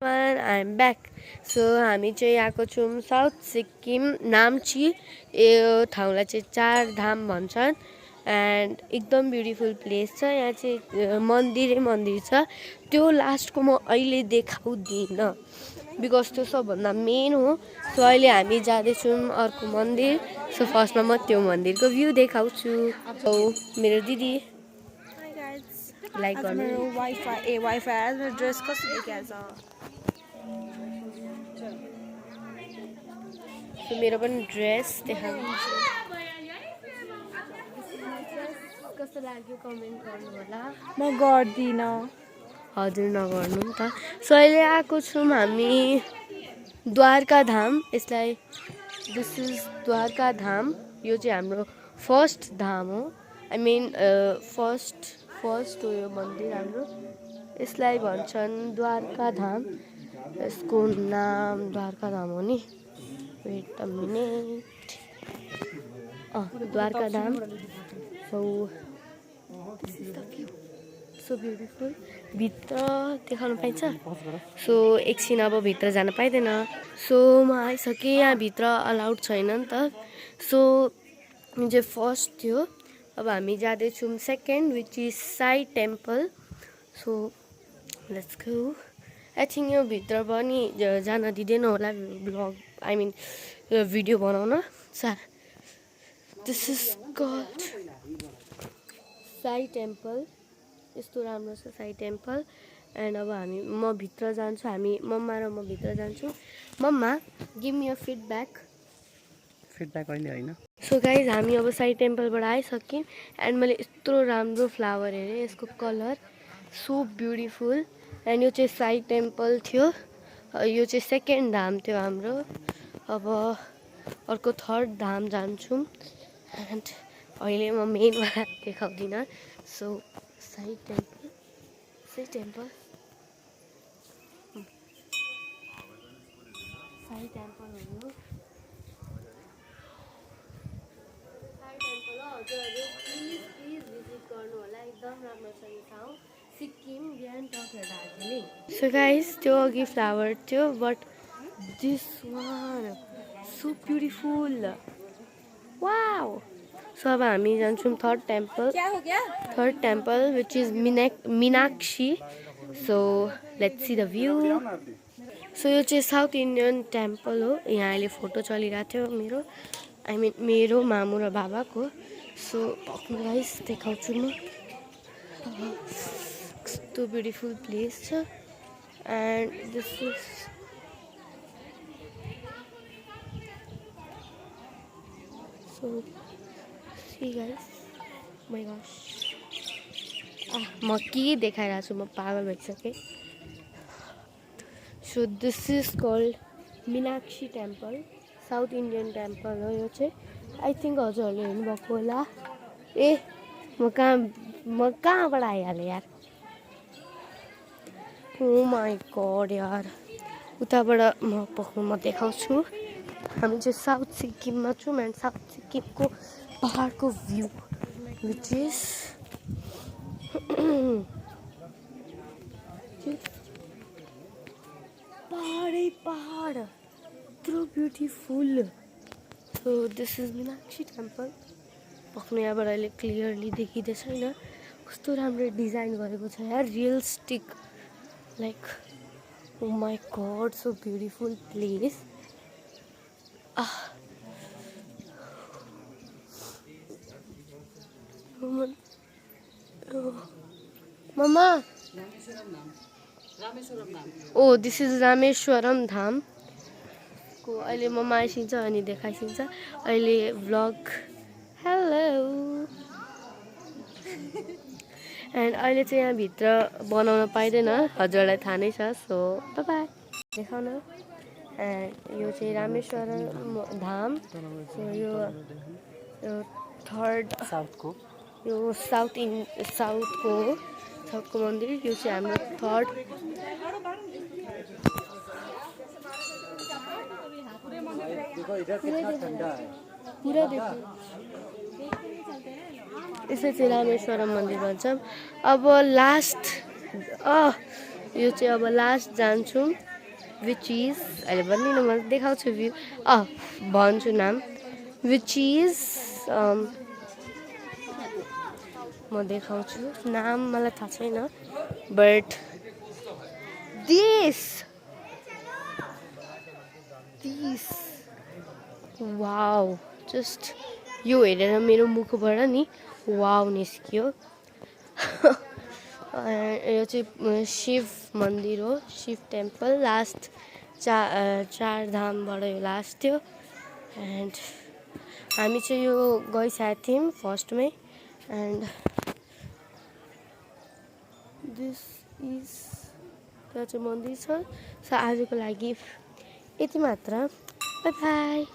I am back. So हामी चाहिँ आएको छौँ साउथ सिक्किम नाम्ची। यो ठाउँलाई चाहिँ 4 धाम भन्छन् एन्ड एकदम ब्युटिफुल प्लेस छ। यहाँ चाहिँ मन्दिरै मन्दिर छ। त्यो लास्टको म अहिले देखाउँदिनँ बिकज त्यो सबभन्दा मेन हो। सो अहिले हामी जाँदैछौँ अर्को मन्दिर। सो फर्स्टमा म त्यो मन्दिरको भ्यू देखाउँछु। मेरो दिदी लाइक गर्नु। मेरो वाइफाई आज मेरो ड्रेस कस्तो देखिहाल्छ। मेरो पनि ड्रेस देखाउनु। कस्तो लाग्यो कमेन्ट गर्नु होला। म गर्दिनँ। हजुर नगर्नु नि त। सो अहिले आएको छौँ हामी द्वारका धाम। यसलाई दिस इज द्वारका धाम। यो चाहिँ हाम्रो फर्स्ट धाम हो। आई मिन फर्स्ट हो यो मन्दिर हाम्रो। यसलाई भन्छन् द्वारका धाम। यसको नाम द्वारका धाम हो नि। Weight a minute. Dwarka Dham. So beautiful. भित्र देखाउनु पाइन्छ। सो एकछिन अब भित्र जान पाइँदैन। सो म आइसकेँ। यहाँभित्र अलाउड छैन नि त। सो यो चाहिँ फर्स्ट थियो। अब हामी जाँदैछौँ second which is Sai temple. So let's go. I think यो भित्र पनि जान दिँदैन होला ब्लग आई मिन भिडियो बनाउन। This is called Sai temple. यस्तो राम्रो छ साई टेम्पल। एन्ड अब म भित्र जान्छु। मम्मा र म भित्र जान्छु। मम्मा गिभ मी अ फिडब्याक अहिले होइन। सो गाइज हामी अब साई टेम्पलबाट आइसक्यौँ। एन्ड मैले यत्रो राम्रो फ्लावर हेरेँ। यसको कलर सो ब्युटिफुल। एन्ड यो चाहिँ साई टेम्पल थियो। यो चाहिँ सेकेन्ड धाम थियो हाम्रो। अब अर्को थर्ड धाम जान्छौँ। एन्ड अहिले म मेनबाट देखाउँदिनँ। So Sai temple Sai temple Sai temple हो यो। साई टेम्पल हो हजुरहरू प्लिज भिजिट गर्नु होला। एकदम राम्रो छ यो ठाउँ। सिक्किम ग्याङ्टक र दार्जिलिङ। सो गाइस त्यो अघि फ्लावर थियो but this one so beautiful. Wow. So अब हामी जान्छौँ third temple which is Meenakshi. So let's see the view. So यो चाहिँ साउथ इन्डियन टेम्पल हो। यहाँ अहिले फोटो चलिरहेको थियो मेरो आई मिन मेरो मामु र बाबाको। सो गाइस देखाउँछु म। कस्तो ब्युटिफुल प्लेस छ। And this is so see guys my gosh. म के देखाइरहेको छु म पागल भइसकेँ। So this is called Meenakshi temple. South Indian temple हो यो चाहिँ। आई थिङ्क हजुरहरूले हेर्नुभएको होला। ए म कहाँबाट आइहालेँ यार। ओ माई गॉड यार। उताबाट म देखाउँछु। हामी चाहिँ साउथ सिक्किममा छौँ एन्ड साउथ सिक्किमको पहाडको भ्यू विच इज पहाड यत्रो beautiful. So this is Meenakshi temple. पक्नु यहाँबाट अहिले क्लियरली देखिँदै छैन। कस्तो राम्रो डिजाइन गरेको छ यार। Realistic like oh my god so beautiful place. मम्मा ओ दिस इज रामेश्वरम धाम को अहिले मम्मा आइसिन्छ अनि देखाइसिन्छ अहिले भ्लग। हेलो। एन्ड अहिले चाहिँ यहाँभित्र बनाउन पाइँदैन हजुरलाई थाहा नै छ। So bye bye. देखाउन। एन्ड यो चाहिँ रामेश्वरम धाम। सो यो थर्ड यो साउथको मन्दिर। यो चाहिँ हाम्रो थर्ड। पुरा देखो। यसलाई चाहिँ रामेश्वरम मन्दिर भन्छौँ। अब लास्ट यो चाहिँ अब लास्ट जान्छौँ। विच इज अहिले भन्दिनँ म देखाउँछु भ्यू भन्छु नाम विच इज म देखाउँछु नाम मलाई थाहा छैन बट दिस वाउ जस्ट यो हेरेर मेरो मुखबाट नि वाउ निस्क्यो यो चाहिँ शिव मन्दिर हो शिव टेम्पल लास्ट चार धामबाट यो लास्ट थियो एन्ड हामी चाहिँ यो गइसकेको थियौँ फर्स्टमै एन्ड दिस इज त्यहाँ चाहिँ मन्दिर छ सो आजको लागि यति मात्र बाई बाई